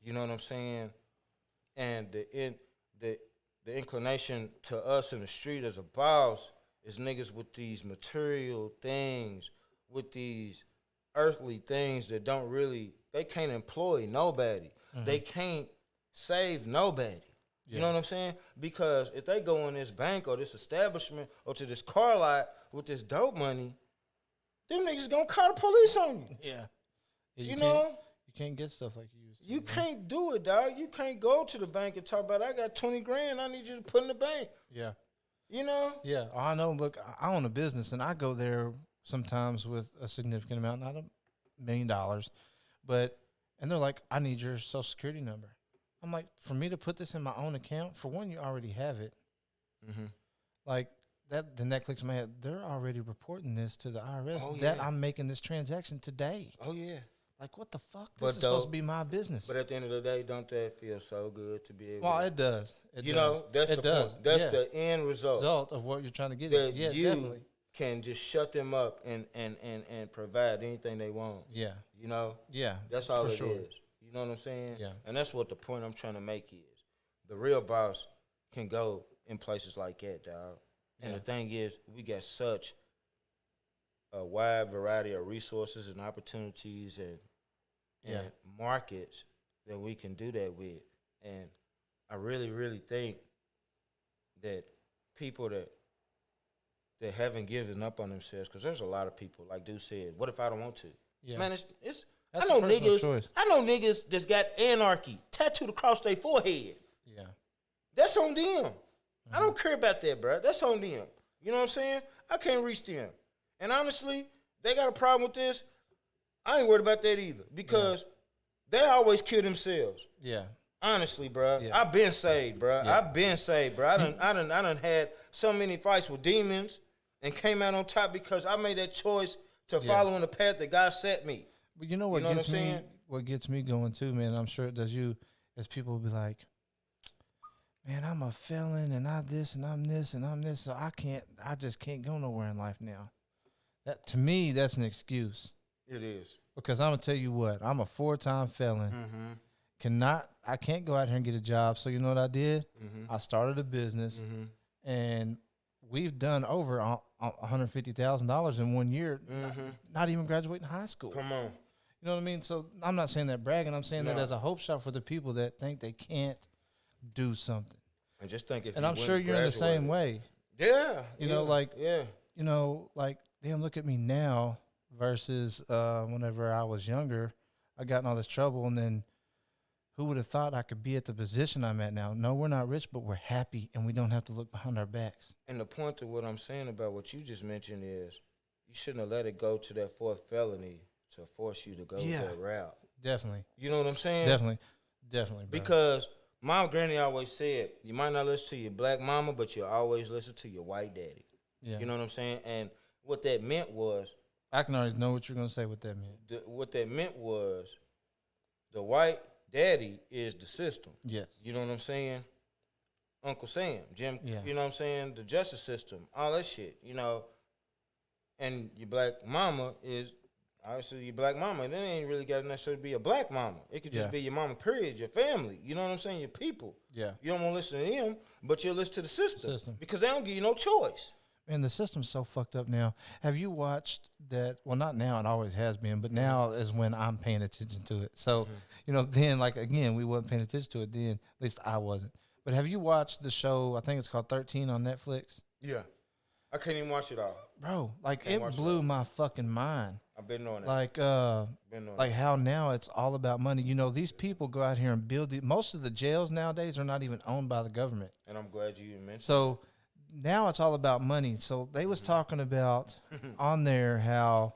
You know what I'm saying? And the inclination to us in the street as a boss is niggas with these material things, with these earthly things that don't really, they can't employ nobody. They can't save nobody. You know what I'm saying? Because if they go in this bank or this establishment or to this car lot with this dope money, them niggas gonna call the police on you. Yeah. You know? You can't get stuff like you used to. You can't do it, dog. You can't go to the bank and talk about, I got 20 grand, I need you to put in the bank. Yeah. You know? Yeah. I know. Look, I own a business, and I go there sometimes with a significant amount, not $1 million, but, and they're like, I need your social security number. I'm like, for me to put this in my own account, for one, you already have it. Like, that, then that clicks in my head. They're already reporting this to the IRS that I'm making this transaction today. Oh, yeah. Like, what the fuck? This is supposed to be my business. But at the end of the day, don't that feel so good to be able Well, to... it does. You know, that's the point. That's the end result. Of what you're trying to get that at. Yeah, you definitely. can just shut them up and provide anything they want. Yeah. You know? Yeah. That's all it is. You know what I'm saying? Yeah. And that's what the point I'm trying to make is. The real boss can go in places like that, dog. And the thing is, we got such a wide variety of resources and opportunities and markets that we can do that with. And I really, really think that people that haven't given up on themselves, because there's a lot of people, like Dude said, what if I don't want to? Yeah. Man, it's That's I know a personal niggas. choice. I know niggas that's got anarchy tattooed across their forehead. Yeah. That's on them. I don't care about that, bro. That's on them. You know what I'm saying? I can't reach them. And honestly, they got a problem with this. I ain't worried about that either because they always kill themselves. Yeah. Honestly, bro. Yeah. I've been saved, bro. Yeah. I've been saved, bro. I done had so many fights with demons and came out on top because I made that choice to follow in the path that God set me. But you know what gets me? What gets me going too, man? I'm sure it does you. Is people will be like, "Man, I'm a felon, and I'm this, and I'm this, and I'm this, so I just can't go nowhere in life now." That to me, that's an excuse. It is. Because I'm gonna tell you what, I'm a 4-time felon. I can't go out here and get a job. So you know what I did? I started a business, and we've done over $150,000 in 1 year. Not even graduating high school. Come on. You know what I mean? So I'm not saying that bragging. I'm saying that as a hope shot for the people that think they can't do something. And just think if and I'm sure you're in the same way. Yeah. You know, like you know, like damn, look at me now versus whenever I was younger. I got in all this trouble, and then who would have thought I could be at the position I'm at now? No, we're not rich, but we're happy, and we don't have to look behind our backs. And the point of what I'm saying about what you just mentioned is you shouldn't have let it go to that fourth felony to force you to go that route. Definitely. You know what I'm saying? Definitely, bro. Because my granny always said, you might not listen to your black mama, but you always listen to your white daddy. Yeah. You know what I'm saying? And what that meant was... I can already know what you're going to say what that meant. What that meant was the white daddy is the system. Yes. You know what I'm saying? Uncle Sam, Jim, Yeah. you know what I'm saying? The justice system, all that shit, you know. And your black mama is... Obviously, your black mama, and it ain't really got to necessarily be a black mama. It could just be your mama, period, your family. You know what I'm saying? Your people. Yeah. You don't want to listen to them, but you'll listen to the system. Because they don't give you no choice. Man, the system's so fucked up now. Have you watched that? Well, not now. It always has been. But now is when I'm paying attention to it. So, you know, then, like, again, we wasn't paying attention to it then. At least I wasn't. But have you watched the show, I think it's called 13 on Netflix? Yeah. I can't even watch it all. Bro, like, it blew my fucking mind. I've been on it. Like, how now it's all about money. You know, these people go out here and build most of the jails nowadays are not even owned by the government. And I'm glad you mentioned So now it's all about money. So they was talking about on there how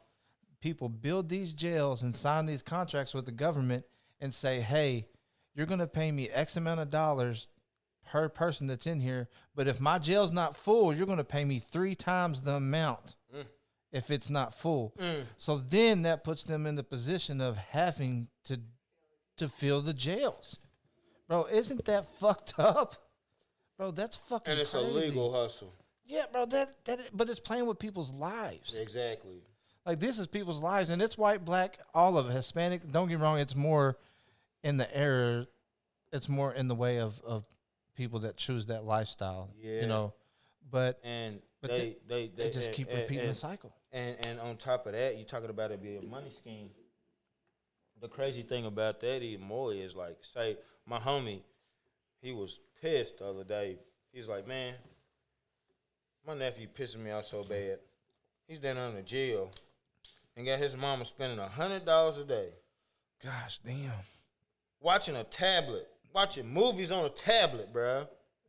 people build these jails and sign these contracts with the government and say, hey, you're going to pay me X amount of dollars per person that's in here. But if my jail's not full, you're going to pay me 3 times the amount. If it's not full. So then that puts them in the position of having to fill the jails. Bro, isn't that fucked up? Bro, that's fucking And it's crazy. a legal hustle. Yeah, bro, but it's playing with people's lives. Exactly. Like, this is people's lives, and it's white, black, all of it, Hispanic. Don't get me wrong, it's more in the error, it's more in the way of people that choose that lifestyle. Yeah. You know, but And but they just keep repeating the cycle. And on top of that, you talking about it being a money scheme. The crazy thing about that even more is like, say, my homie, he was pissed the other day. He's like, man, my nephew pissing me off so bad. He's down in the jail and got his mama spending $100 a day Gosh, damn. watching a tablet, watching movies on a tablet, bruh.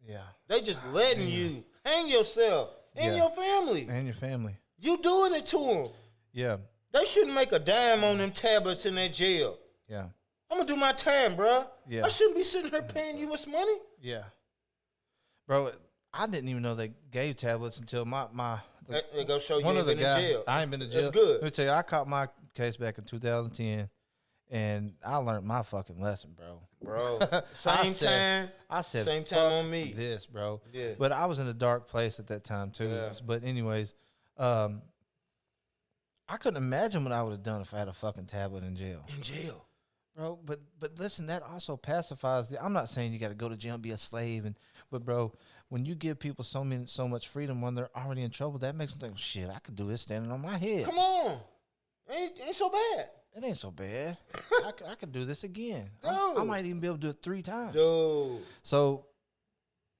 Yeah. They just letting you hang yourself and Yeah. your family. And your family. You doing it to them. Yeah. They shouldn't make a dime on them tablets in that jail. Yeah. I'm gonna do my time, bruh. Yeah. I shouldn't be sitting here paying you this money. Yeah. Bro, I didn't even know they gave tablets until They go show you one ain't of the been in guys. jail. I ain't been to jail. That's good. Let me tell you, I caught my case back in 2010, and I learned my fucking lesson, bro. Bro, same time. I said, same time on me. This, bro. Yeah. But I was in a dark place at that time too. Yeah. But anyways, I couldn't imagine what I would have done if I had a fucking tablet in jail. In jail. Bro, but listen, that also pacifies I'm not saying you got to go to jail and be a slave, but bro, when you give people so much freedom when they're already in trouble, that makes them think, shit, I could do this standing on my head. Come on, ain't so bad. It ain't so bad. I could do this again. I Dude. might even be able to do it 3 times. Dude. So,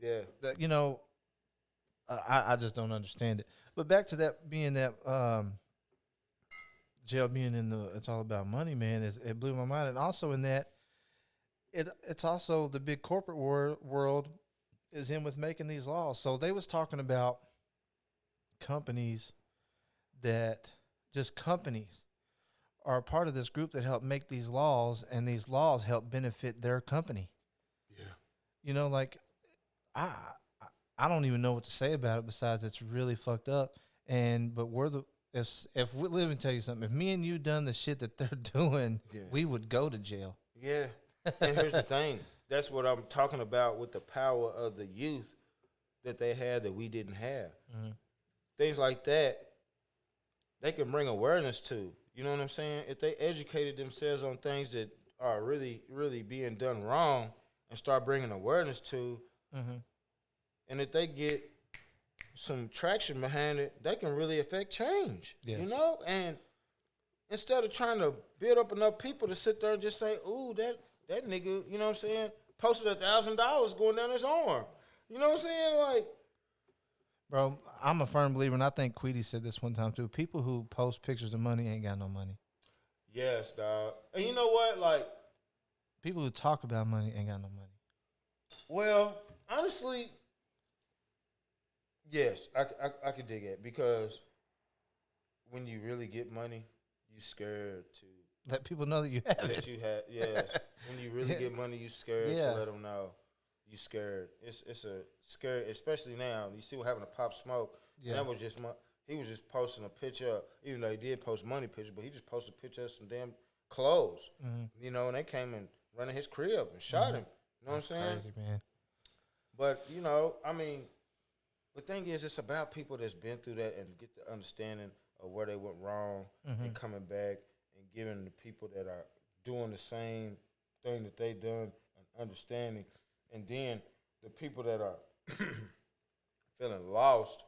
Yeah. you know, I just don't understand it. But back to that being that jail being in the it's all about money, man. It blew my mind, and also in that it's also the big corporate world is in with making these laws. So they was talking about companies are a part of this group that help make these laws, and these laws help benefit their company. Yeah. You know, like I don't even know what to say about it besides it's really fucked up. But if we let me tell you something, if me and you done the shit that they're doing, Yeah. we would go to jail. Yeah. And here's the thing. That's what I'm talking about with the power of the youth that they had that we didn't have. Mm-hmm. Things like that, they can bring awareness to. You know what I'm saying? If they educated themselves on things that are really, really being done wrong and start bringing awareness to, Mm-hmm. and if they get some traction behind it, they can really affect change. Yes. You know? And instead of trying to build up enough people to sit there and just say, ooh, that nigga, you know what I'm saying, posted $1,000 going down his arm. You know what I'm saying? Like, Bro, I'm a firm believer, and I think Queedy said this one time too. People who post pictures of money ain't got no money. yes, dog. And you know what? Like, People who talk about money ain't got no money. well, honestly, yes, I could dig it, because when you really get money, you scared to Let people know that you have that it. you have. Yes, when you really get money, you scared Yeah. to let them know. You scared. It's a scary, especially now. You see what happened to Pop Smoke. Yeah. And that was just he was just posting a picture, even though he did post money pictures, but he just posted a picture of some damn clothes. Mm-hmm. You know, and they came and running his crib and shot him. You know That's what I'm saying? crazy, man. But, you know, I mean, the thing is, it's about people that's been through that and get the understanding of where they went wrong and coming back and giving the people that are doing the same thing that they done an understanding. And then the people that are feeling lost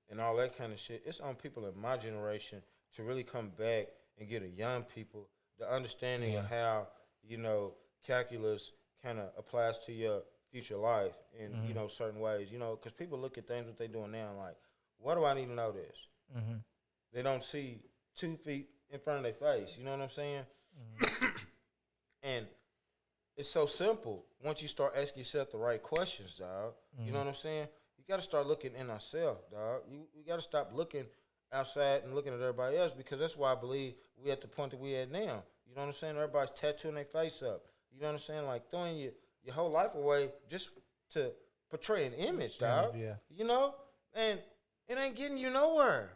and all that kind of shit, it's on people in my generation to really come back and get a young people the understanding of how, you know, calculus kind of applies to your future life in, you know, certain ways, you know, because people look at things that they're doing now and like, why do I need to know this? Mm-hmm. They don't see 2 feet in front of their face, you know what I'm saying? And it's so simple once you start asking yourself the right questions, dog. You know what I'm saying? You got to start looking in ourselves, dog. You got to stop looking outside and looking at everybody else, because that's why I believe we at the point that we at now. You know what I'm saying? Everybody's tattooing their face up. You know what I'm saying? Like throwing your whole life away just to portray an image, dog. Yeah. You know? And it ain't getting you nowhere.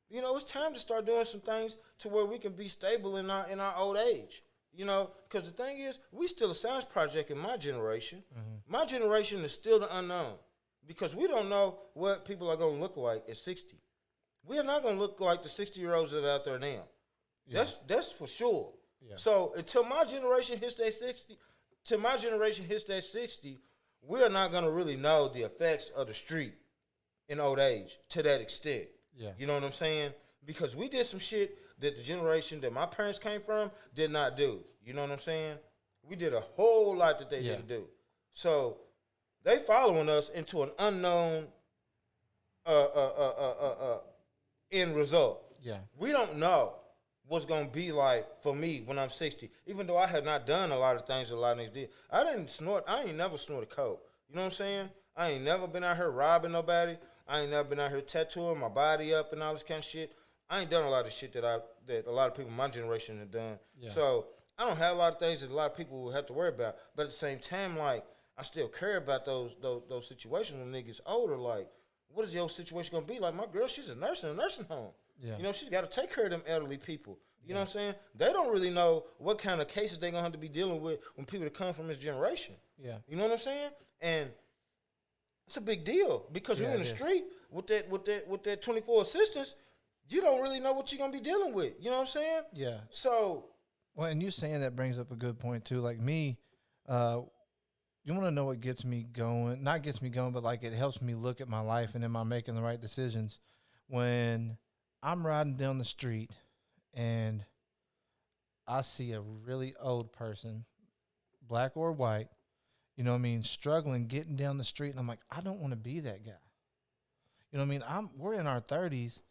You know, it's time to start doing some things to where we can be stable in our old age. You know, because the thing is, we still a science project in my generation. My generation is still the unknown, because we don't know what people are going to look like at 60. We are not going to look like the 60-year-olds that are out there now. Yeah. That's for sure. Yeah. So until my generation hits their 60, till my generation hits that 60, we're not gonna really know the effects of the street in old age to that extent. Yeah. You know what I'm saying? Because we did some shit that the generation that my parents came from did not do. You know what I'm saying? We did a whole lot that they didn't do. So they following us into an unknown end result. Yeah. We don't know what's gonna be like for me when I'm 60. Even though I have not done a lot of things that a lot of niggas did. I ain't never snorted coke. You know what I'm saying? I ain't never been out here robbing nobody. I ain't never been out here tattooing my body up and all this kind of shit. I ain't done a lot of shit that a lot of people in my generation have done. Yeah. So I don't have a lot of things that a lot of people will have to worry about. But at the same time, like, I still care about those situations when niggas older. Like, what is your situation gonna be? Like, my girl, she's a nurse in a nursing home. Yeah. You know, she's got to take care of them elderly people. You know what I'm saying? They don't really know what kind of cases they're gonna have to be dealing with when people that come from this generation. Yeah. You know what I'm saying? And it's a big deal because you're in the street with that 24 assistance. You don't really know what you're gonna be dealing with. You know what I'm saying? Yeah. So, well, and you saying that brings up a good point too. Like me, you want to know what gets me going? Not gets me going, but like it helps me look at my life and am I making the right decisions when I'm riding down the street and I see a really old person, black or white, you know what I mean, struggling, getting down the street, and I'm like, I don't want to be that guy. You know what I mean? We're in our 30s.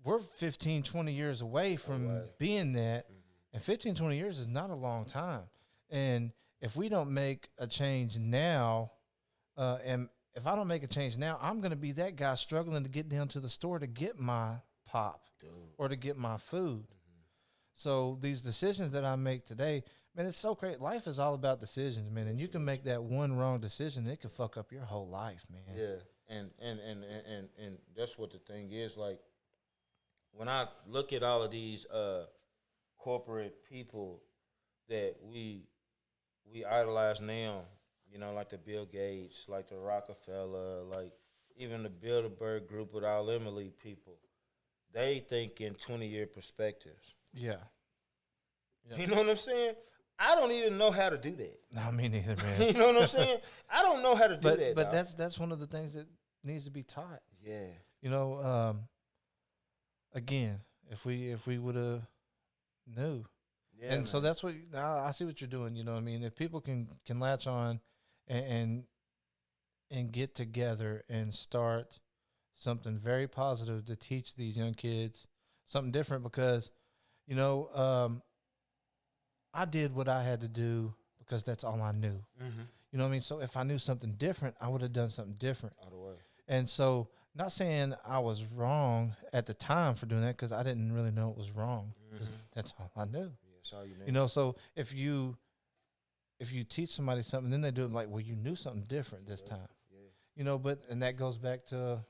We're 15, 20 years away from being that, and 15, 20 years is not a long time. And if we don't make a change now, and if I don't make a change now, I'm going to be that guy struggling to get down to the store to get my pop or to get my food. So these decisions that I make today, man, it's so great. Life is all about decisions, man, and you can make that one wrong decision, it could fuck up your whole life, man. Yeah, and that's what the thing is. Like, when I look at all of these corporate people that we idolize now, you know, like the Bill Gates, like the Rockefeller, like even the Bilderberg group with all them elite people, they think in 20-year perspectives. Yeah. You know what I'm saying? I don't even know how to do that. No, me neither, man. You know what I'm saying? I don't know how to do that. But that's one of the things that needs to be taught. Yeah. You know, again, if we would have knew. Yeah, and man. So that's what I see what you're doing. You know what I mean? If people can latch on and get together and start something very positive to teach these young kids something different, because, you know, I did what I had to do because that's all I knew. Mm-hmm. You know what I mean? So if I knew something different, I would have done something different. Out of the way. And so, not saying I was wrong at the time for doing that, because I didn't really know it was wrong. Mm-hmm. That's all I knew. That's all you knew. You know, so if you teach somebody something, then they do it like, well, you knew something different this time. Yeah. You know, and that goes back to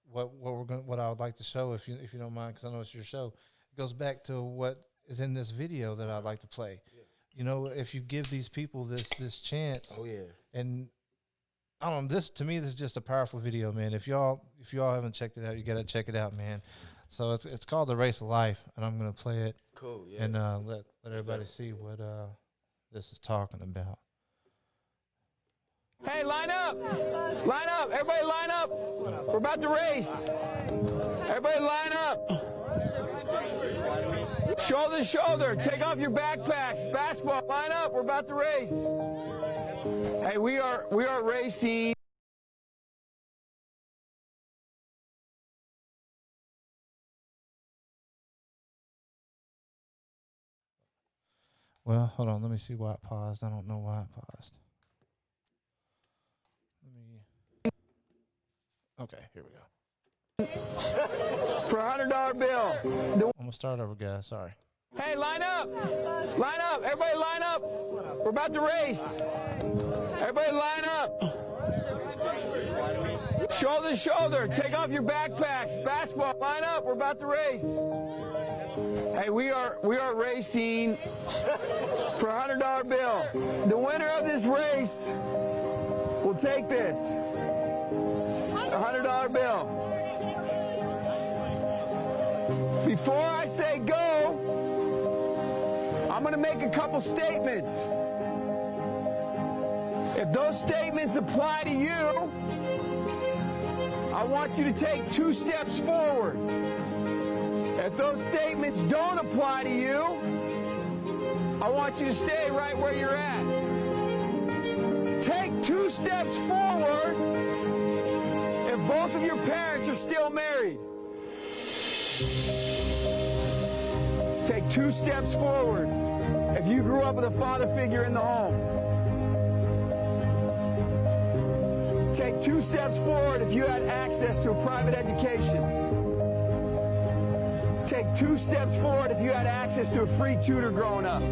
what I would like to show, if you don't mind, because I know it's your show. It goes back to what is in this video that I'd like to play. Yeah. You know, if you give these people this chance. Oh yeah. And I don't know, to me this is just a powerful video, man. If y'all haven't checked it out, you gotta check it out, man. So it's called The Race of Life, and I'm gonna play it. Cool, yeah. And let everybody see what this is talking about. Hey, line up! Line up! Everybody line up! We're about to race! Everybody line up! Shoulder to shoulder, take off your backpacks. Basketball, line up, we're about to race. Hey, we are racing. Well, hold on, let me see why it paused. I don't know why it paused. Okay, here we go. For $100 bill. I'm gonna start over, guys. Sorry. Hey, line up! Line up! Everybody line up! We're about to race. Everybody line up. Shoulder to shoulder. Take off your backpacks. Basketball, line up. We're about to race. Hey, we are racing for $100 bill. The winner of this race will take this. A $100 bill. Before I say go, I'm going to make a couple statements. If those statements apply to you, I want you to take 2 steps forward. If those statements don't apply to you, I want you to stay right where you're at. Take 2 steps forward if both of your parents are still married. Take 2 steps forward if you grew up with a father figure in the home. Take 2 steps forward if you had access to a private education. Take 2 steps forward if you had access to a free tutor growing up.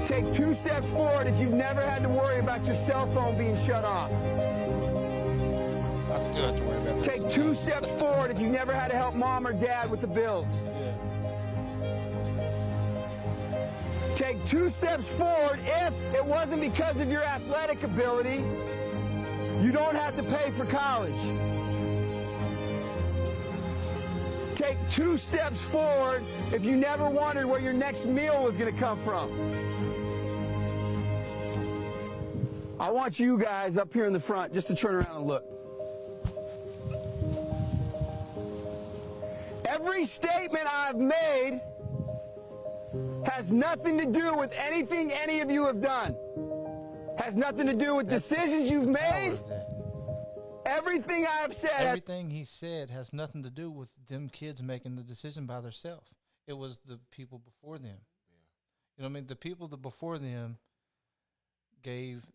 Take 2 steps forward if you've never had to worry about your cell phone being shut off. I still have to worry about that. Take 2 steps forward if you never had to help mom or dad with the bills. Take 2 steps forward if it wasn't because of your athletic ability, you don't have to pay for college. Take 2 steps forward if you never wondered where your next meal was going to come from. I want you guys up here in the front just to turn around and look. Every statement I've made has nothing to do with anything any of you have done. Has nothing to do with decisions you've made. Everything I have said. Everything he said has nothing to do with them kids making the decision by themselves. It was the people before them. You know what I mean? The people that before them gave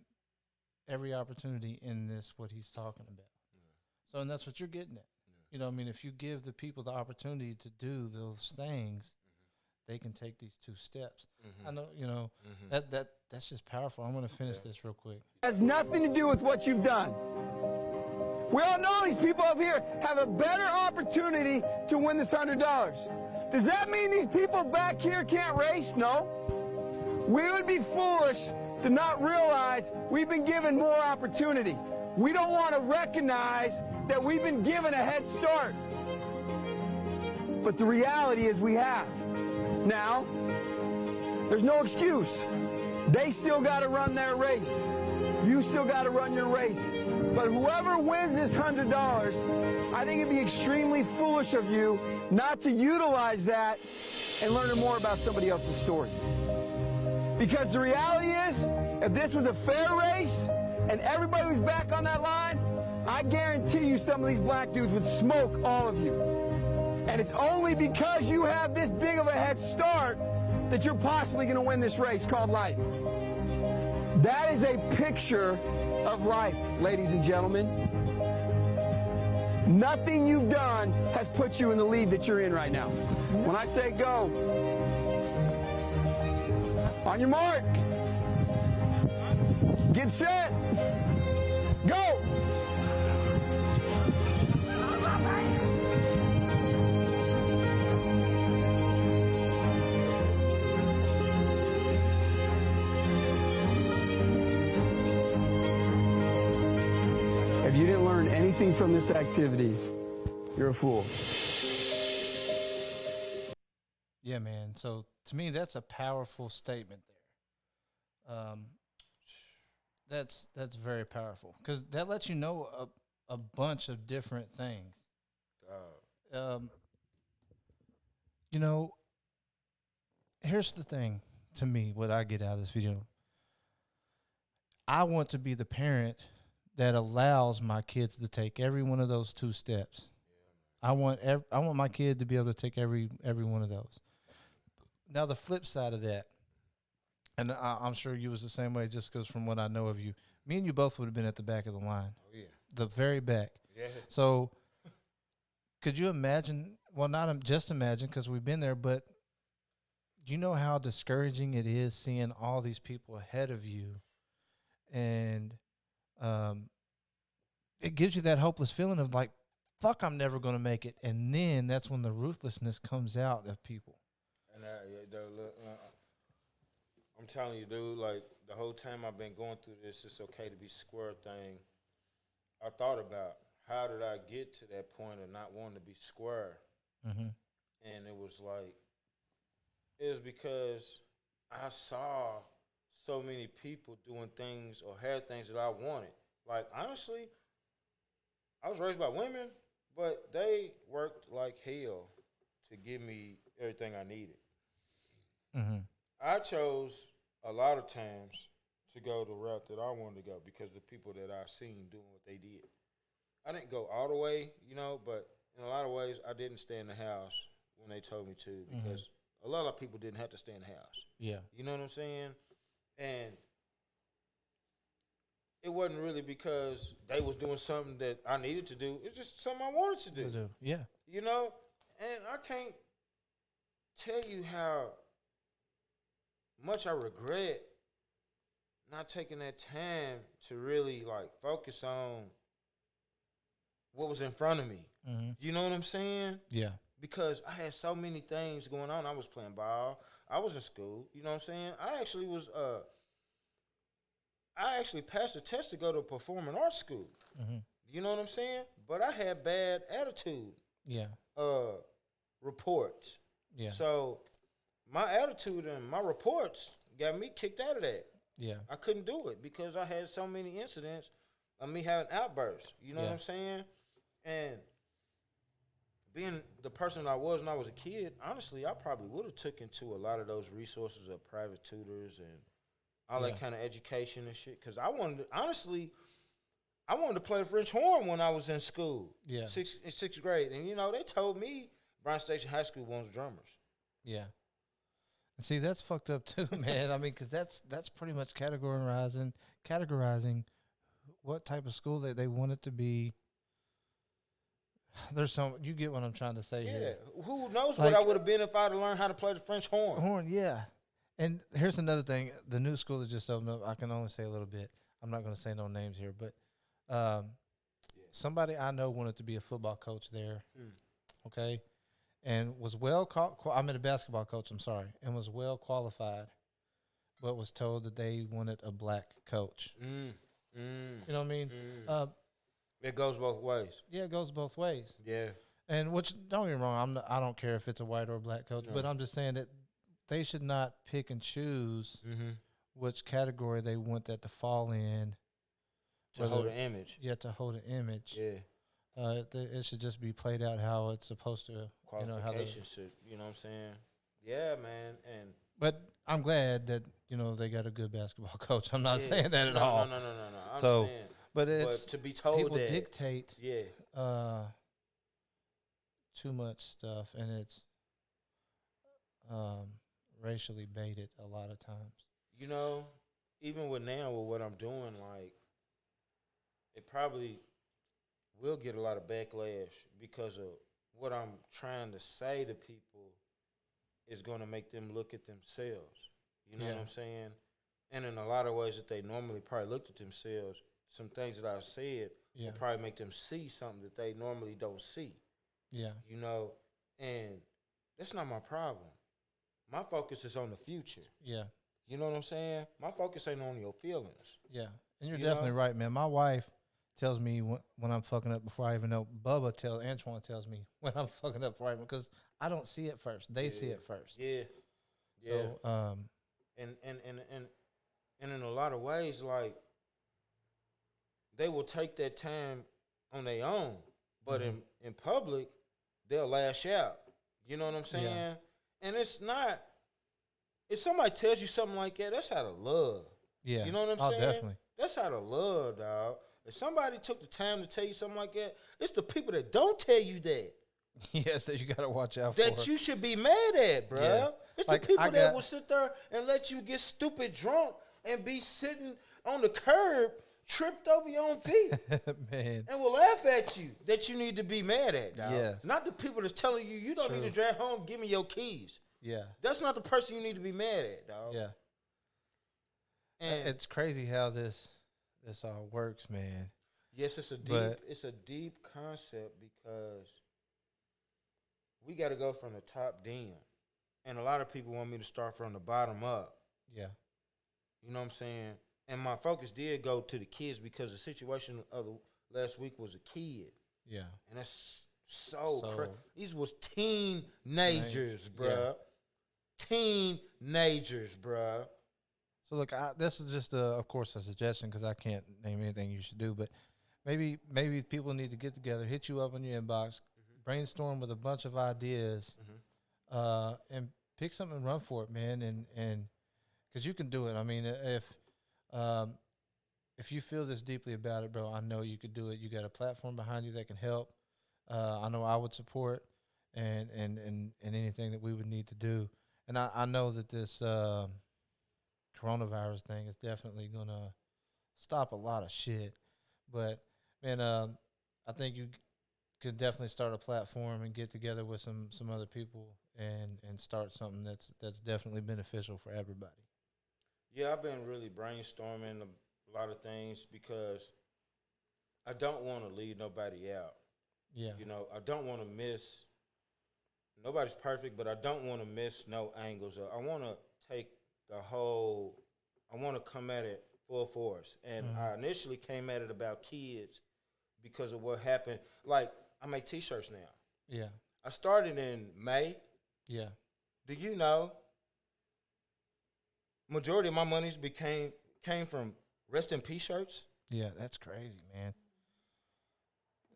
every opportunity in this, what he's talking about. So, and that's what you're getting at. You know what I mean? If you give the people the opportunity to do those things, they can take these 2 steps. I know, you know, that's just powerful. I'm going to finish this real quick. It has nothing to do with what you've done. We all know these people up here have a better opportunity to win this $100. Does that mean these people back here can't race? No. We would be foolish to not realize we've been given more opportunity. We don't want to recognize that we've been given a head start. But the reality is we have. Now, there's no excuse. They still got to run their race. You still got to run your race. But whoever wins this $100, I think it'd be extremely foolish of you not to utilize that and learn more about somebody else's story. Because the reality is, if this was a fair race and everybody was back on that line, I guarantee you some of these black dudes would smoke all of you. And it's only because you have this big of a head start that you're possibly going to win this race called life. That is a picture of life, ladies and gentlemen. Nothing you've done has put you in the lead that you're in right now. When I say go, on your mark, get set, go! If you didn't learn anything from this activity, you're a fool. Yeah, man. So to me, that's a powerful statement there. That's very powerful because that lets you know a bunch of different things. You know, here's the thing to me, what I get out of this video. I want to be the parent that allows my kids to take every one of those 2 steps. I want my kid to be able to take every one of those. Now the flip side of that, and I'm sure you was the same way, just because from what I know of you, me and you both would have been at the back of the line. Oh yeah, the very back. Yeah. So, could you imagine? Well, not just imagine, because we've been there, but you know how discouraging it is seeing all these people ahead of you, and it gives you that hopeless feeling of like, fuck, I'm never going to make it. And then that's when the ruthlessness comes out of people. And I'm telling you, dude, like the whole time I've been going through this "it's okay to be square" thing, I thought about how did I get to that point of not wanting to be square. And it was because I saw so many people doing things or had things that I wanted. Like, honestly, I was raised by women, but they worked like hell to give me everything I needed. Mm-hmm. I chose a lot of times to go the route that I wanted to go because of the people that I seen doing what they did. I didn't go all the way, but in a lot of ways, I didn't stay in the house when they told me to because a lot of people didn't have to stay in the house. Yeah. You know what I'm saying? And it wasn't really because they was doing something that I needed to do. It's just something I wanted to do. Yeah. And I can't tell you how much I regret not taking that time to really like focus on what was in front of me. Mm-hmm. You know what I'm saying? Yeah. Because I had so many things going on. I was playing ball. I was in school. You know what I'm saying? I actually passed a test to go to performing arts school. Mm-hmm. You know what I'm saying? But I had bad attitude Yeah. reports. Yeah. So my attitude and my reports got me kicked out of that. Yeah. I couldn't do it because I had so many incidents of me having outbursts. You know what I'm saying? And being the person I was when I was a kid, honestly, I probably would have took into a lot of those resources of private tutors and all that kind of education and shit. Because I wanted to play French horn when I was in school. Yeah. Sixth grade. And, they told me Bryan Station High School wants drummers. Yeah. And see, that's fucked up too, man. I mean, because that's pretty much categorizing what type of school they want it to be. There's you get what I'm trying to say here. Yeah. Who knows what I would have been if I'd have learned how to play the French horn. Yeah. And here's another thing. The new school that just opened up, I can only say a little bit. I'm not going to say no names here, but somebody I know wanted to be a football coach there, okay, and was I'm a basketball coach, I'm sorry, and was well qualified, but was told that they wanted a black coach. You know what I mean? It goes both ways. Yeah, it goes both ways. Yeah. And which, don't get me wrong, I don't care if it's a white or a black coach, but I'm just saying that they should not pick and choose which category they want that to fall in. To hold an image. Yeah, to hold an image. Yeah. It should just be played out how it's supposed to. Qualifications should, you know what I'm saying? Yeah, man. But I'm glad that, they got a good basketball coach. I'm not saying that at all. No. I understand. But it's to be told people that dictate too much stuff, and it's racially baited a lot of times. Even with what I'm doing, like, it probably will get a lot of backlash because of what I'm trying to say to people is going to make them look at themselves. You know what I'm saying? And in a lot of ways that they normally probably looked at themselves, some things that I said will probably make them see something that they normally don't see. Yeah. And that's not my problem. My focus is on the future. Yeah. You know what I'm saying? My focus ain't on your feelings. Yeah. And you're definitely right, man. My wife tells me when I'm fucking up before I even know. Antoine tells me when I'm fucking up before I even, because I don't see it first. They see it first. Yeah. So, and in a lot of ways, like, they will take that time on their own, but in public, they'll lash out. You know what I'm saying? Yeah. And it's not. If somebody tells you something like that, that's out of love. Yeah. You know what I'm saying? Definitely. That's out of love, dog. If somebody took the time to tell you something like that, it's the people that don't tell you that. Yes, that you got to watch out for. That you should be mad at, bro. Yes. It's the people that will sit there and let you get stupid drunk and be sitting on the curb, tripped over your own feet. Man. And will laugh at you that you need to be mad at, dog. Yes. Not the people that's telling you, you don't need to drive home, give me your keys. Yeah. That's not the person you need to be mad at, dog. Yeah. And it's crazy how this all works, man. Yes, it's a deep concept because we got to go from the top down. And a lot of people want me to start from the bottom up. Yeah. You know what I'm saying? And my focus did go to the kids because the situation of the last week was a kid. Yeah. And that's so crazy. These was teenagers, bruh. Yeah. Teenagers, bruh. So look, this is just, of course, a suggestion because I can't name anything you should do. But maybe people need to get together, hit you up in your inbox, brainstorm with a bunch of ideas, and pick something and run for it, man. And because you can do it. I mean, if you feel this deeply about it, bro, I know you could do it. You got a platform behind you that can help. I know I would support and anything that we would need to do. And I know that this coronavirus thing is definitely going to stop a lot of shit. But, man, I think you could definitely start a platform and get together with some other people and start something that's definitely beneficial for everybody. Yeah, I've been really brainstorming a lot of things because I don't want to leave nobody out. Yeah. You know, I don't want to miss. Nobody's perfect, but I don't want to miss no angles. I want to take the whole. I want to come at it full force. And I initially came at it about kids because of what happened. Like, I make T-shirts now. Yeah. I started in May. Yeah. Do you know? Majority of my monies came from rest in peace shirts. Yeah, that's crazy, man.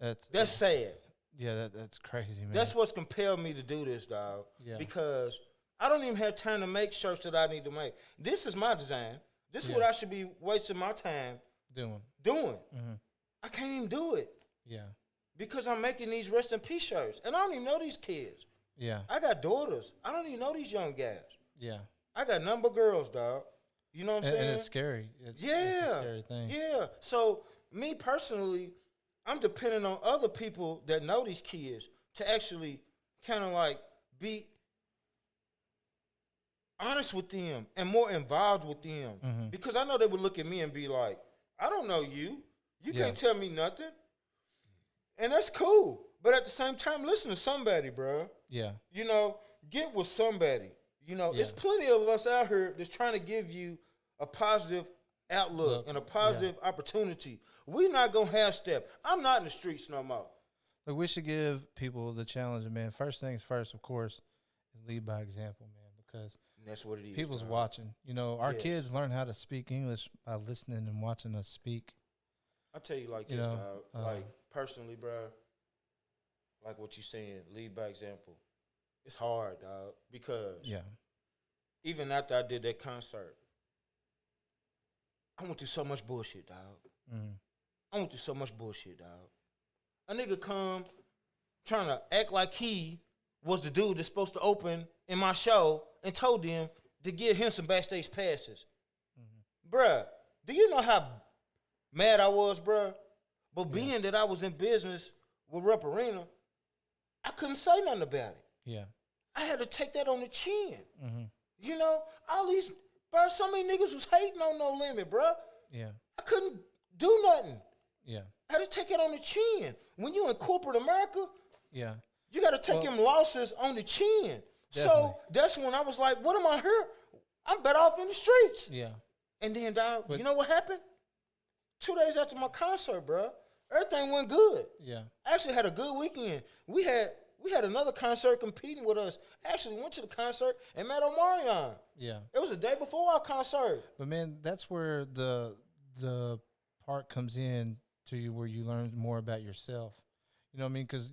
That's sad. Yeah, that's crazy, man. That's what's compelled me to do this, dog. Yeah. Because I don't even have time to make shirts that I need to make. This is my design. This is what I should be wasting my time doing. Mm-hmm. I can't even do it. Yeah. Because I'm making these rest in peace shirts. And I don't even know these kids. Yeah. I got daughters. I don't even know these young guys. Yeah. I got number girls, dog. You know what I'm saying? And it's scary. It's a scary thing. Yeah. So me personally, I'm depending on other people that know these kids to actually kind of like be honest with them and more involved with them. Mm-hmm. Because I know they would look at me and be like, I don't know you. You can't tell me nothing. And that's cool. But at the same time, listen to somebody, bro. Yeah. You know, get with somebody. You know, there's plenty of us out here that's trying to give you a positive outlook and a positive opportunity. We're not going to half step. I'm not in the streets no more. Look, we should give people the challenge, man. First things first, of course, is lead by example, man, because that's what it is. People's watching. You know, our kids learn how to speak English by listening and watching us speak. I'll tell you like this, dog. Like, personally, bro, like what you saying, lead by example. It's hard, dog, because even after I did that concert, I went through so much bullshit, dog. I went through so much bullshit, dog. A nigga come trying to act like he was the dude that's supposed to open in my show and told them to give him some backstage passes. Bruh, do you know how mad I was, bruh? But being that I was in business with Rep Arena, I couldn't say nothing about it. Yeah. I had to take that on the chin. You know, all these, bro, so many niggas was hating on No Limit, bro. Yeah. I couldn't do nothing. Yeah. I had to take it on the chin. When you in corporate America, you got to take them losses on the chin. Definitely. So that's when I was like, what am I here? I'm better off in the streets. Yeah. And then, dog, you know what happened? 2 days after my concert, bro, everything went good. Yeah. I actually had a good weekend. We had another concert competing with us. Actually went to the concert and met Omarion. Yeah. It was the day before our concert. But man, that's where the part comes in to you where you learn more about yourself. You know what I mean? Because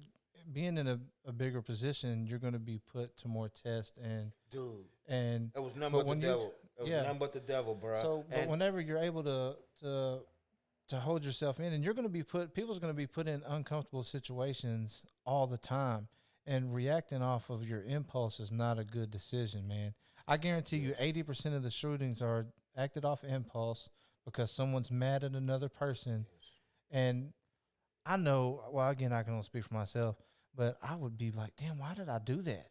being in a bigger position, you're going to be put to more tests and it was nothing but the devil. It was nothing but the devil, bro. So, but whenever you're able to hold yourself in, and you're going to be people's going to be put in uncomfortable situations all the time, and reacting off of your impulse is not a good decision, man. I guarantee you 80% of the shootings are acted off impulse because someone's mad at another person. And I know, well, again, I can only speak for myself, but I would be like, damn, why did I do that?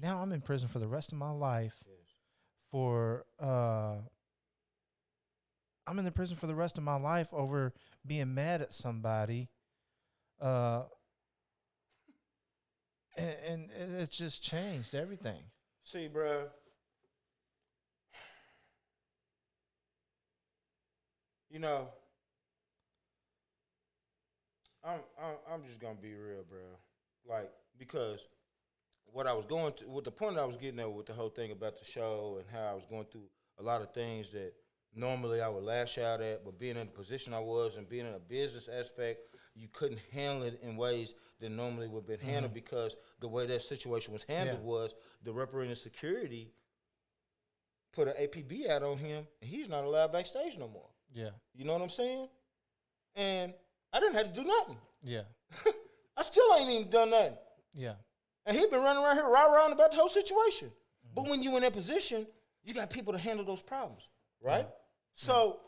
Now I'm in prison for the rest of my life for, I'm in the prison for the rest of my life over being mad at somebody. And it's just changed everything. See, bro, you know, I'm just gonna be real, bro. Like, because what I was going to, with the point I was getting at with the whole thing about the show and how I was going through a lot of things that normally I would lash out at, but being in the position I was and being in a business aspect, you couldn't handle it in ways that normally would have been handled because the way that situation was handled was the representing security put an APB out on him, and he's not allowed backstage no more. Yeah. You know what I'm saying? And I didn't have to do nothing. Yeah. I still ain't even done nothing. Yeah. And he been running around here rah-rahing about the whole situation. But when you in that position, you got people to handle those problems, right? So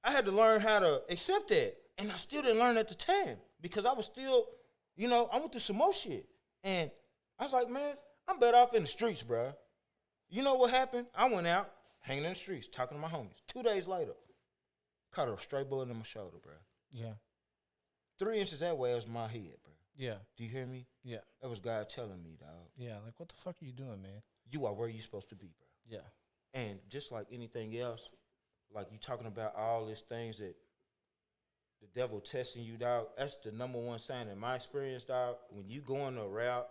I had to learn how to accept that. And I still didn't learn at the time because I was still, you know, I went through some more shit. And I was like, man, I'm better off in the streets, bro. You know what happened? I went out, hanging in the streets, talking to my homies. 2 days later, caught a stray bullet in my shoulder, bro. Yeah. 3 inches that way was my head, bro. Yeah. Do you hear me? Yeah. That was God telling me, dog. Yeah. Like, what the fuck are you doing, man? You are where you supposed to be, bro. Yeah. And just like anything else, like you talking about all these things that the devil testing you, dog, that's the number one sign in my experience, dog. When you go on a route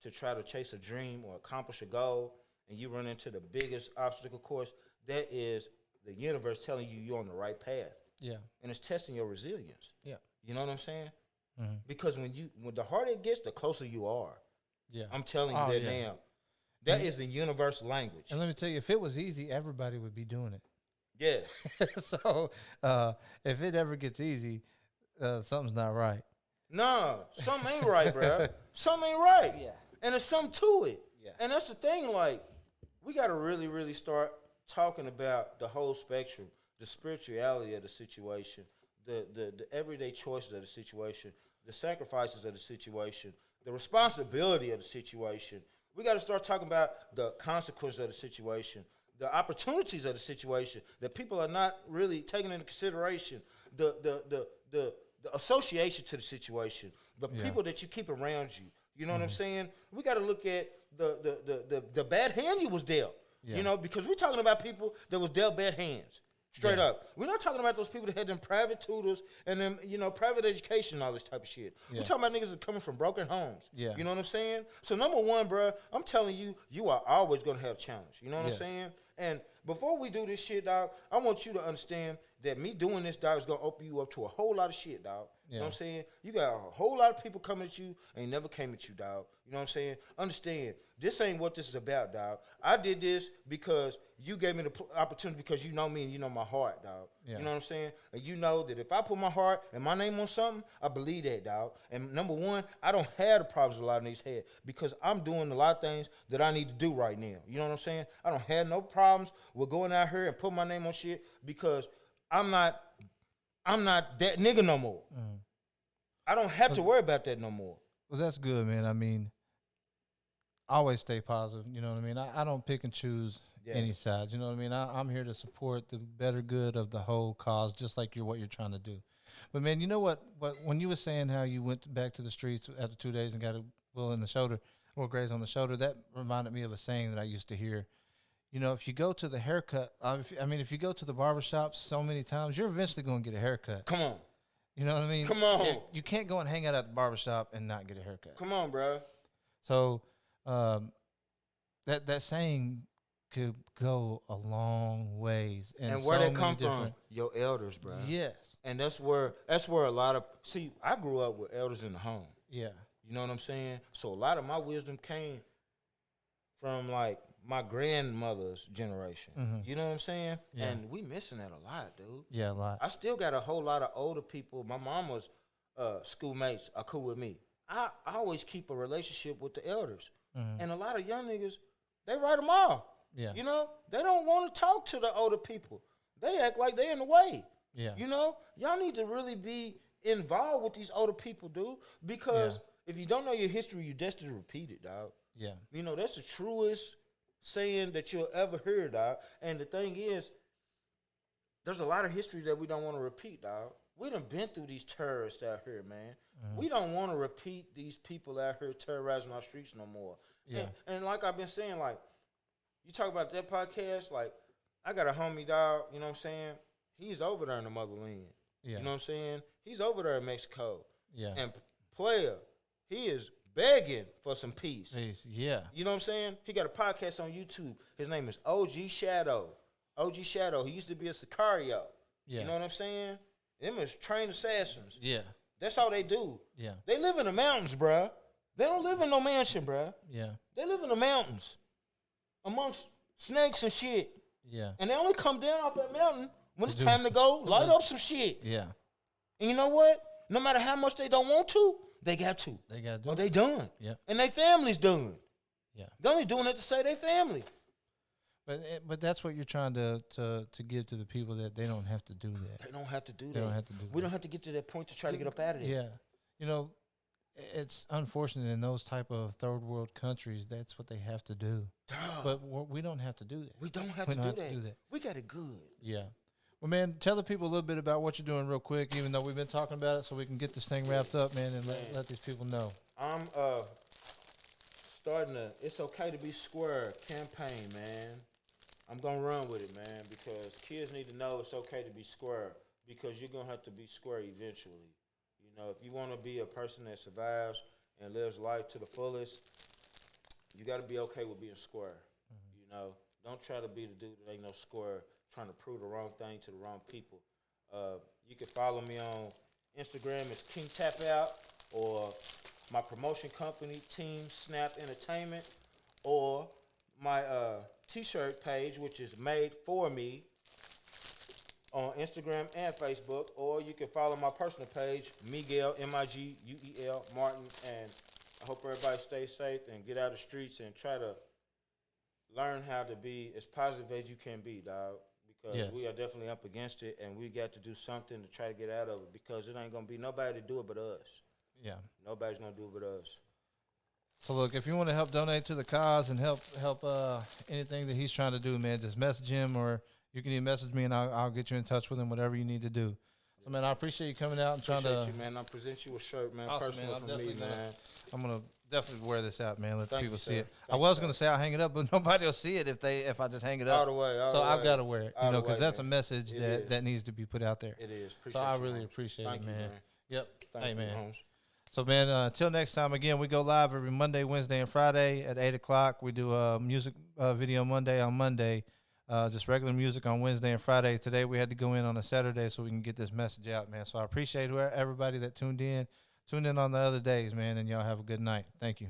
to try to chase a dream or accomplish a goal and you run into the biggest obstacle course, that is the universe telling you you're on the right path. Yeah. And it's testing your resilience. Yeah. You know what I'm saying? Mm-hmm. Because when the harder it gets, the closer you are. Yeah. I'm telling you that now. That is the universal language. And let me tell you, if it was easy, everybody would be doing it. Yeah. So if it ever gets easy, something's not right. No, something ain't right, bro. Something ain't right. Yeah. And there's something to it. Yeah. And that's the thing, like, we got to really, really start talking about the whole spectrum, the spirituality of the situation, the everyday choices of the situation, the sacrifices of the situation, the responsibility of the situation. We got to start talking about the consequences of the situation, the opportunities of the situation that people are not really taking into consideration, the association to the situation, the people that you keep around you. You know what I'm saying? We got to look at the bad hand you was dealt. Yeah. You know, because we're talking about people that was dealt bad hands. Straight up. We're not talking about those people that had them private tutors and them, you know, private education and all this type of shit. Yeah. We're talking about niggas that coming from broken homes. Yeah. You know what I'm saying? So number one, bro, I'm telling you, you are always going to have a challenge. You know what I'm saying? And before we do this shit, dog, I want you to understand that me doing this, dog, is going to open you up to a whole lot of shit, dog. You know what I'm saying? You got a whole lot of people coming at you and never came at you, dog. You know what I'm saying? Understand, this ain't what this is about, dog. I did this because you gave me the opportunity because you know me and you know my heart, dog. Yeah. You know what I'm saying? And you know that if I put my heart and my name on something, I believe that, dog. And number one, I don't have the problems a lot of niggas had because I'm doing a lot of things that I need to do right now. You know what I'm saying? I don't have no problems with going out here and put my name on shit because I'm not that nigga no more. I don't have to worry about that no more. Well, that's good, man. I mean, always stay positive. You know what I mean? I don't pick and choose any sides. You know what I mean? I'm here to support the better good of the whole cause, just like what you're trying to do. But, man, you know what? When you were saying how you went back to the streets after 2 days and got a bullet in the shoulder or graze on the shoulder, that reminded me of a saying that I used to hear. You know, if you go to the haircut, if you go to the barbershop so many times, you're eventually going to get a haircut. Come on. You know what I mean? Come on. You can't go and hang out at the barbershop and not get a haircut. Come on, bro. So that saying could go a long ways. And where they come from? Your elders, bro. Yes. And that's where a lot of, see, I grew up with elders in the home. Yeah. You know what I'm saying? So a lot of my wisdom came from, like, my grandmother's generation. You know what I'm saying? Yeah. And we missing that a lot, dude. Yeah, a lot. I still got a whole lot of older people. My mama's schoolmates are cool with me. I always keep a relationship with the elders. And a lot of young niggas, they write them off. Yeah. You know? They don't want to talk to the older people. They act like they're in the way. Yeah. You know? Y'all need to really be involved with these older people, dude. Because if you don't know your history, you're destined to repeat it, dog. Yeah. You know, that's the truest saying that you'll ever hear, dog. And the thing is, there's a lot of history that we don't want to repeat, dog. We done been through these terrorists out here, man. We don't want to repeat these people out here terrorizing our streets no more. Yeah. And like I've been saying, like, you talk about that podcast, like, I got a homie, dog, you know what I'm saying? He's over there in the motherland. Yeah. You know what I'm saying? He's over there in Mexico. Yeah. And player, he is begging for some peace. Yeah. You know what I'm saying? He got a podcast on YouTube. His name is OG Shadow. OG Shadow. He used to be a Sicario. Yeah. You know what I'm saying? Them is trained assassins. Yeah. That's all they do. Yeah. They live in the mountains, bruh. They don't live in no mansion, bruh. Yeah. They live in the mountains amongst snakes and shit. Yeah. And they only come down off that mountain when it's do- time to go light up some shit. Yeah. And you know what? No matter how much they don't want to, they got to. They got to do Or it. they done. Yeah. And their family's done. Yeah. They're only doing it to say they family. But that's what you're trying to give to the people, that they don't have to do that. They don't have to do that. They don't have to do We that. don't have to get to that point to try to get up out of there. Yeah. You know, it's unfortunate in those type of third world countries, that's what they have to do. Duh. But we don't have to do that. We don't have We to don't do have that. to do that. We got it good. Yeah. Well, man, tell the people a little bit about what you're doing real quick, even though we've been talking about it, so we can get this thing wrapped up, man, and let these people know. I'm starting a It's Okay to Be Square campaign, man. I'm going to run with it, man, because kids need to know it's okay to be square, because you're going to have to be square eventually. You know, if you want to be a person that survives and lives life to the fullest, you got to be okay with being square. You know, don't try to be the dude that ain't no square, trying to prove the wrong thing to the wrong people. You can follow me on Instagram, it's King Tap Out, or my promotion company, Team Snap Entertainment, or my T-shirt page, which is Made For Me, on Instagram and Facebook, or you can follow my personal page, Miguel, Miguel Martin, and I hope everybody stays safe and get out of the streets and try to learn how to be as positive as you can be, dog, because Yes. we are definitely up against it, and we got to do something to try to get out of it, because it ain't going to be nobody to do it but us. Yeah. Nobody's going to do it but us. So look, if you want to help donate to the cause and help anything that he's trying to do, man, just message him, or you can even message me and I'll get you in touch with him, whatever you need to do. So man, I appreciate you coming out and trying Appreciate to. you, man. I'll present you a shirt, man, Awesome, personal man. from me, man. I'm gonna definitely wear this out, man. Let the Thank people you, see sir. it. I Thank was you, gonna sir. say I'll hang it up, but nobody will see it if I just hang it up. All the way, all So the way. I've got to wear it, All you know, the because way, that's man. a message It that, is. that needs to be put out there. It is. So Appreciate I you, really Holmes. appreciate Thank it, you, man. Yep. Thank Hey, you, man. Holmes. So, man, until next time, again, we go live every Monday, Wednesday, and Friday at 8 o'clock. We do a music video Monday on Monday, just regular music on Wednesday and Friday. Today, we had to go in on a Saturday so we can get this message out, man. So I appreciate everybody that tuned in on the other days, man, and y'all have a good night. Thank you.